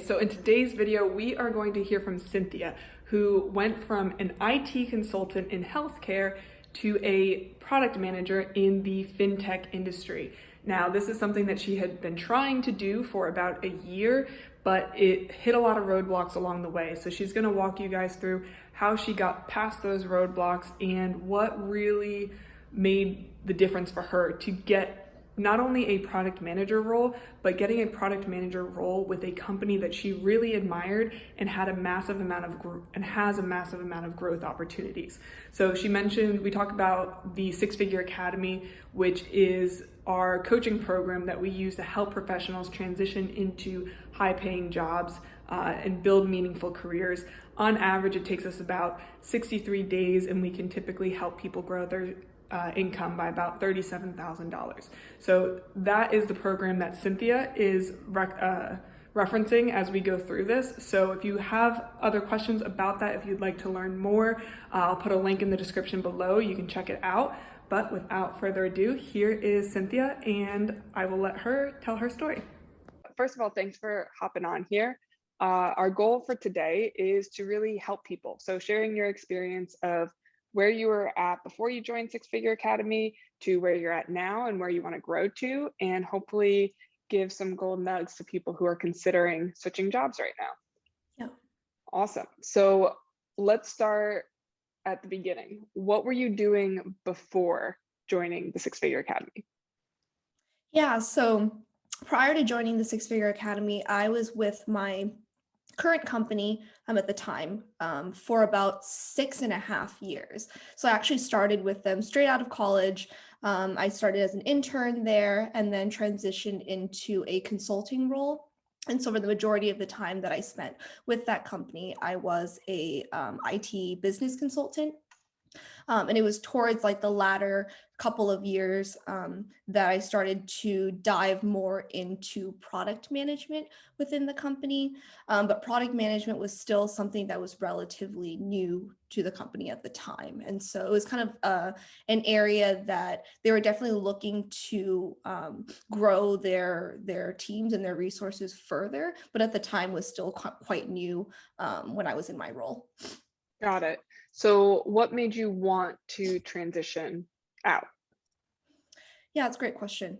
So in today's video, we are going to hear from Cynthia, who went from an IT consultant in healthcare to a product manager in the fintech industry. Now, this is something that she had been trying to do for about a year, but it hit a lot of roadblocks along the way. So she's going to walk you guys through how she got past those roadblocks and what really made the difference for her to get not only a product manager role, but getting a product manager role with a company that she really admired and had a massive amount of has a massive amount of growth opportunities. So she mentioned, we talked about the Six Figure Academy, which is our coaching program that we use to help professionals transition into high-paying jobs and build meaningful careers. On average, it takes us about 63 days, and we can typically help people grow their income by about $37,000. So that is the program that Cynthia is referencing as we go through this. So if you have other questions about that, if you'd like to learn more, I'll put a link in the description below. You can check it out. But without further ado, here is Cynthia, and I will let her tell her story. First of all, thanks for hopping on here. Our goal for today is to really help people. So sharing your experience of where you were at before you joined Six Figure Academy to where you're at now and where you want to grow to, and hopefully give some gold nuggets to people who are considering switching jobs right now. Yeah. Awesome. So let's start at the beginning. What were you doing before joining the Six Figure Academy? Yeah, so prior to joining the Six Figure Academy, I was with my current company at the time for about 6.5 years. So I actually started with them straight out of college. I started as an intern there and then transitioned into a consulting role. And so for the majority of the time that I spent with that company, I was a IT business consultant. And it was towards like the latter couple of years that I started to dive more into product management within the company. But product management was still something that was relatively new to the company at the time. And so it was kind of an area that they were definitely looking to grow their teams and their resources further, but at the time was still quite new when I was in my role. Got it. So what made you want to transition out? Yeah, it's a great question.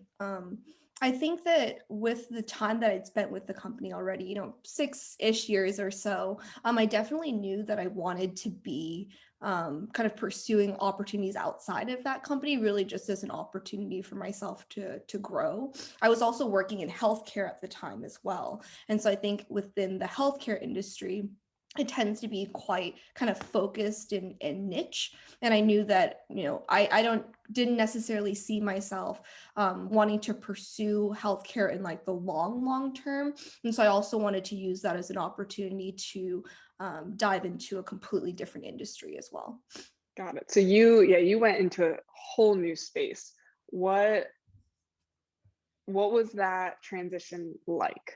I think that with the time that I'd spent with the company already, 6-ish years or so, I definitely knew that I wanted to be kind of pursuing opportunities outside of that company, really just as an opportunity for myself to grow. I was also working in healthcare at the time as well. And so I think within the healthcare industry, it tends to be quite kind of focused and niche. And I knew that, I didn't necessarily see myself wanting to pursue healthcare in like the long term. And so I also wanted to use that as an opportunity to dive into a completely different industry as well. Got it. So you went into a whole new space. What was that transition like?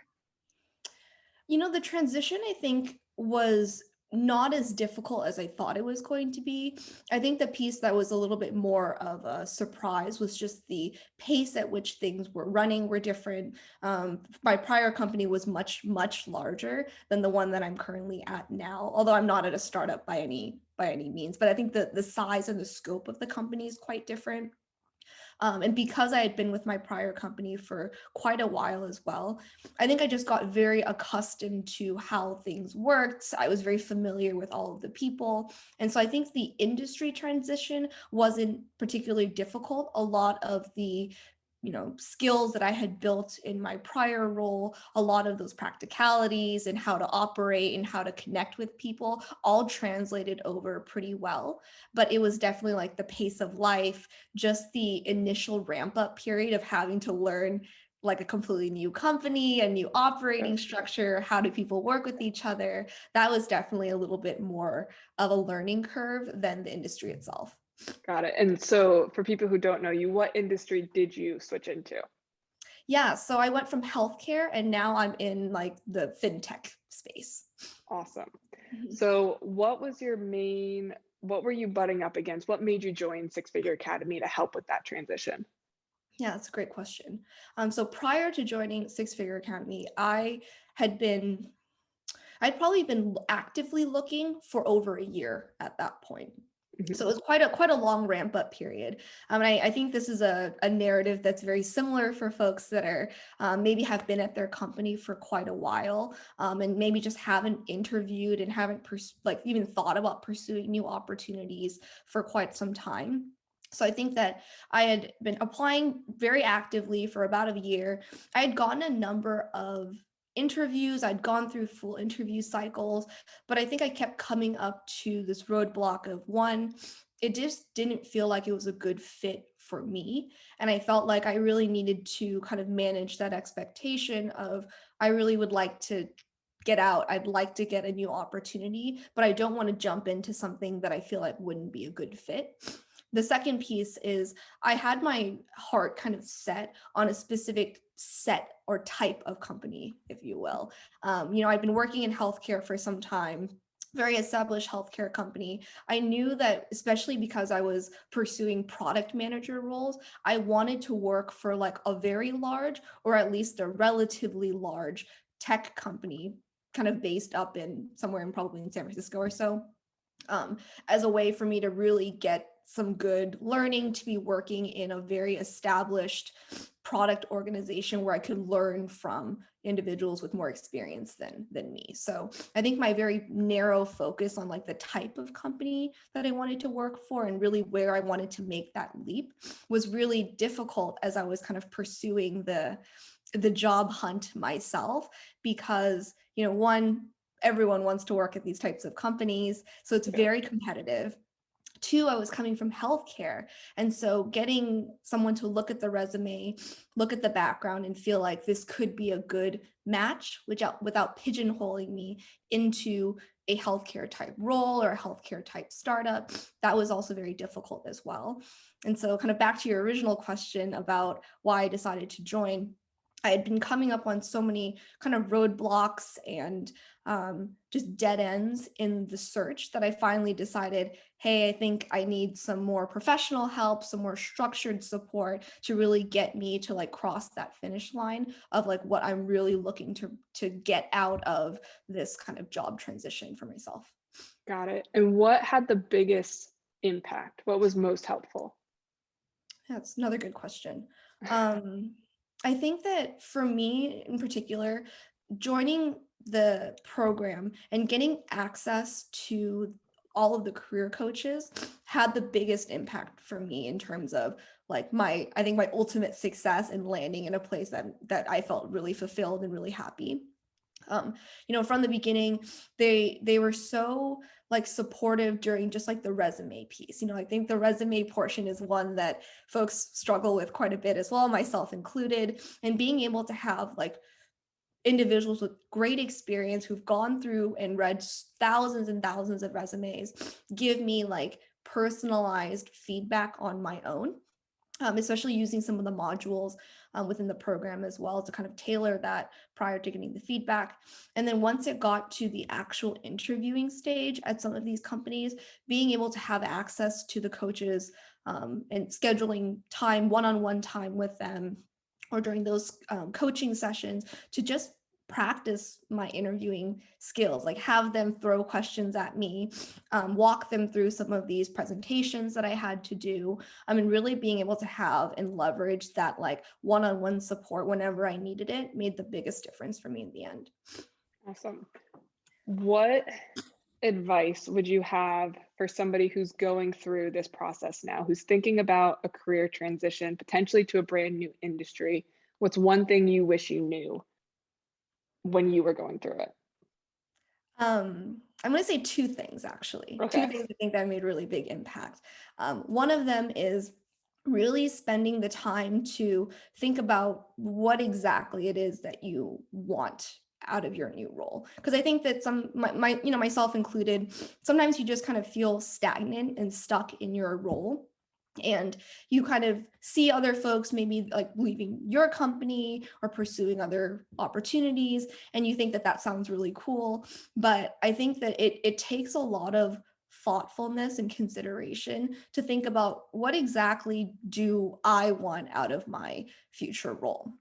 The transition, I think, was not as difficult as I thought it was going to be. I think the piece that was a little bit more of a surprise was just the pace at which things were running were different. My prior company was much larger than the one that I'm currently at now, although I'm not at a startup by any means, but I think the size and the scope of the company is quite different. And because I had been with my prior company for quite a while as well, I think I just got very accustomed to how things worked. I was very familiar with all of the people. And so I think the industry transition wasn't particularly difficult. A lot of the skills that I had built in my prior role, a lot of those practicalities and how to operate and how to connect with people all translated over pretty well. But it was definitely like the pace of life, just the initial ramp up period of having to learn like a completely new company, a new operating structure, how do people work with each other? That was definitely a little bit more of a learning curve than the industry itself. Got it. And so for people who don't know you, what industry did you switch into? Yeah, so I went from healthcare and now I'm in like the fintech space. Awesome. Mhm. So what were you butting up against? What made you join Six Figure Academy to help with that transition? Yeah, that's a great question. So prior to joining Six Figure Academy, I'd probably been actively looking for over a year at that point. So it Mhm. was quite a long ramp up period. And I think this is a narrative that's very similar for folks that are maybe have been at their company for quite a while, and maybe just haven't interviewed and haven't like even thought about pursuing new opportunities for quite some time. So I think that I had been applying very actively for about a year. I had gotten a number of interviews. I'd gone through full interview cycles, but I think I kept coming up to this roadblock of one, it just didn't feel like it was a good fit for me. And I felt like I really needed to kind of manage that expectation of I really would like to get out. I'd like to get a new opportunity, but I don't want to jump into something that I feel like wouldn't be a good fit. The second piece is I had my heart kind of set on a specific set or type of company, if you will. I've been working in healthcare for some time, very established healthcare company. I knew that, especially because I was pursuing product manager roles, I wanted to work for like a very large or at least a relatively large tech company, kind of based up in somewhere in probably in San Francisco or so, as a way for me to really get some good learning, to be working in a very established product organization where I could learn from individuals with more experience than me. So I think my very narrow focus on like the type of company that I wanted to work for and really where I wanted to make that leap was really difficult as I was kind of pursuing the job hunt myself, because one, everyone wants to work at these types of companies, so it's Yeah. very competitive. Two, I was coming from healthcare. And so getting someone to look at the resume, look at the background, and feel like this could be a good match without pigeonholing me into a healthcare type role or a healthcare type startup, that was also very difficult as well. And so, kind of back to your original question about why I decided to join, I had been coming up on so many kind of roadblocks and just dead ends in the search that I finally decided, hey, I think I need some more professional help, some more structured support to really get me to like cross that finish line of like what I'm really looking to get out of this kind of job transition for myself. Got it. And what had the biggest impact? What was most helpful? That's another good question. Um, I think that for me in particular, joining the program and getting access to all of the career coaches had the biggest impact for me in terms of like I think my ultimate success in landing in a place that I felt really fulfilled and really happy. From the beginning, they were so like supportive during just like the resume piece. I think the resume portion is one that folks struggle with quite a bit as well, myself included. And being able to have like individuals with great experience who've gone through and read thousands and thousands of resumes give me like personalized feedback on my own, especially using some of the modules within the program as well to kind of tailor that prior to getting the feedback. And then once it got to the actual interviewing stage at some of these companies, being able to have access to the coaches and scheduling time, one-on-one time with them, or during those coaching sessions to just practice my interviewing skills, like have them throw questions at me, walk them through some of these presentations that I had to do. And really being able to have and leverage that like one-on-one support whenever I needed it made the biggest difference for me in the end. Awesome. What advice would you have for somebody who's going through this process now, who's thinking about a career transition, potentially to a brand new industry? What's one thing you wish you knew when you were going through it? I'm going to say two things, actually. Two Okay. things I think that made really big impact. One of them is really spending the time to think about what exactly it is that you want out of your new role. Because I think that myself included, sometimes you just kind of feel stagnant and stuck in your role. And you kind of see other folks maybe like leaving your company or pursuing other opportunities, and you think that that sounds really cool. But I think that it takes a lot of thoughtfulness and consideration to think about what exactly do I want out of my future role.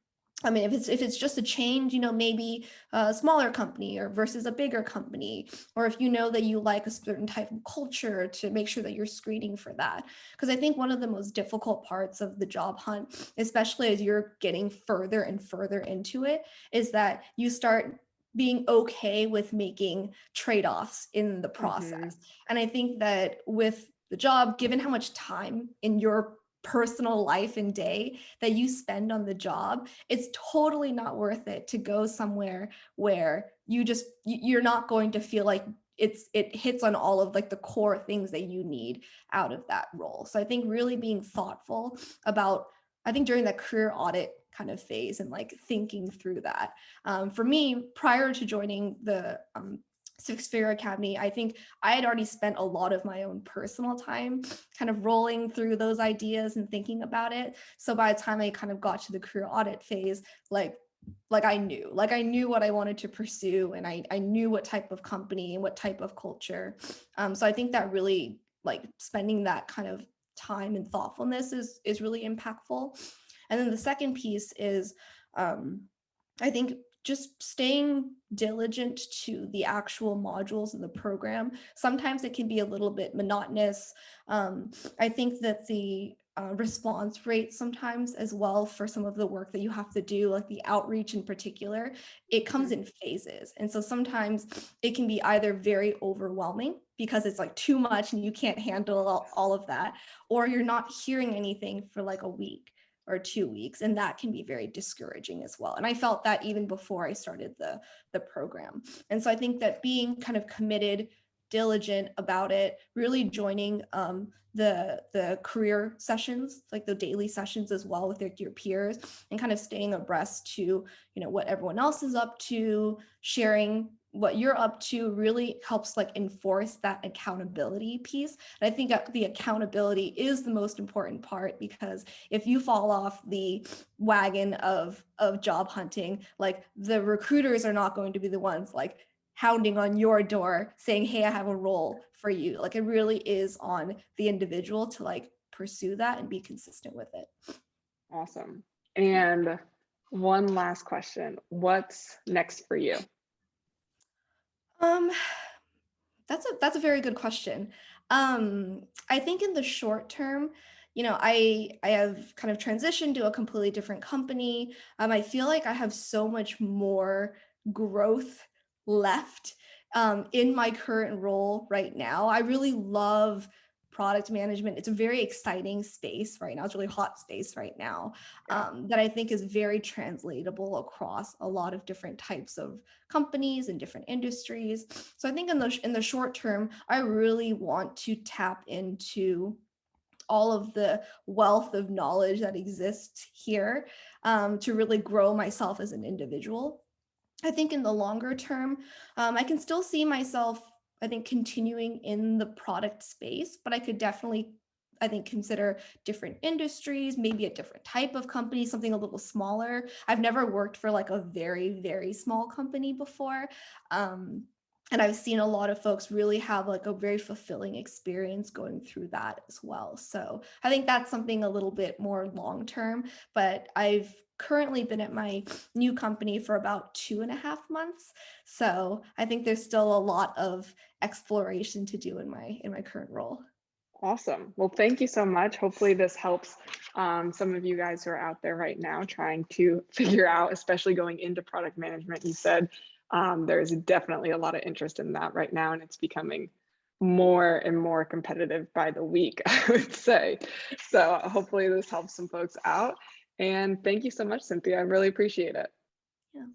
I mean, if it's just a change, maybe a smaller company or versus a bigger company, or if you know that you like a certain type of culture, to make sure that you're screening for that. Because I think one of the most difficult parts of the job hunt, especially as you're getting further and further into it, is that you start being okay with making trade-offs in the Mm-hmm. process. And I think that with the job, given how much time in your personal life and day that you spend on the job, it's totally not worth it to go somewhere where you're not going to feel like it hits on all of like the core things that you need out of that role. So I think really being thoughtful about, I think during that career audit kind of phase and like thinking through that. For me, prior to joining the Six Figure Academy, I think I had already spent a lot of my own personal time kind of rolling through those ideas and thinking about it. So by the time I kind of got to the career audit phase, I knew what I wanted to pursue, and I knew what type of company and what type of culture. So I think that really, like, spending that kind of time and thoughtfulness is really impactful. And then the second piece is, I think, just staying diligent to the actual modules in the program. Sometimes it can be a little bit monotonous. I think that the response rate sometimes as well for some of the work that you have to do, like the outreach in particular, it comes in phases. And so sometimes it can be either very overwhelming because it's like too much and you can't handle all of that, or you're not hearing anything for like a week or 2 weeks, and that can be very discouraging as well. And I felt that even before I started the program. And so I think that being kind of committed, diligent about it, really joining the career sessions, like the daily sessions as well with your peers, and kind of staying abreast to what everyone else is up to, sharing what you're up to, really helps like enforce that accountability piece. And I think the accountability is the most important part, because if you fall off the wagon of job hunting, like the recruiters are not going to be the ones like hounding on your door saying, hey, I have a role for you. Like, it really is on the individual to like pursue that and be consistent with it. Awesome. And one last question. What's next for you? Um, that's a very good question. I think in the short term, I have kind of transitioned to a completely different company. I feel like I have so much more growth left in my current role right now. I really love product management. It's a very exciting space right now. It's a really hot space right now, that I think is very translatable across a lot of different types of companies and different industries. So I think in the short term, I really want to tap into all of the wealth of knowledge that exists here, to really grow myself as an individual. I think in the longer term, I can still see myself, I think, continuing in the product space, but I could definitely, I think, consider different industries, maybe a different type of company, something a little smaller. I've never worked for like a very, very small company before. And I've seen a lot of folks really have like a very fulfilling experience going through that as well. So I think that's something a little bit more long term, but I've currently been at my new company for about 2.5 months. So I think there's still a lot of exploration to do in my current role. Awesome. Well, thank you so much. Hopefully this helps some of you guys who are out there right now trying to figure out, especially going into product management. You said there's definitely a lot of interest in that right now, and it's becoming more and more competitive by the week, I would say. So hopefully this helps some folks out. And thank you so much, Cynthia. I really appreciate it. Yeah.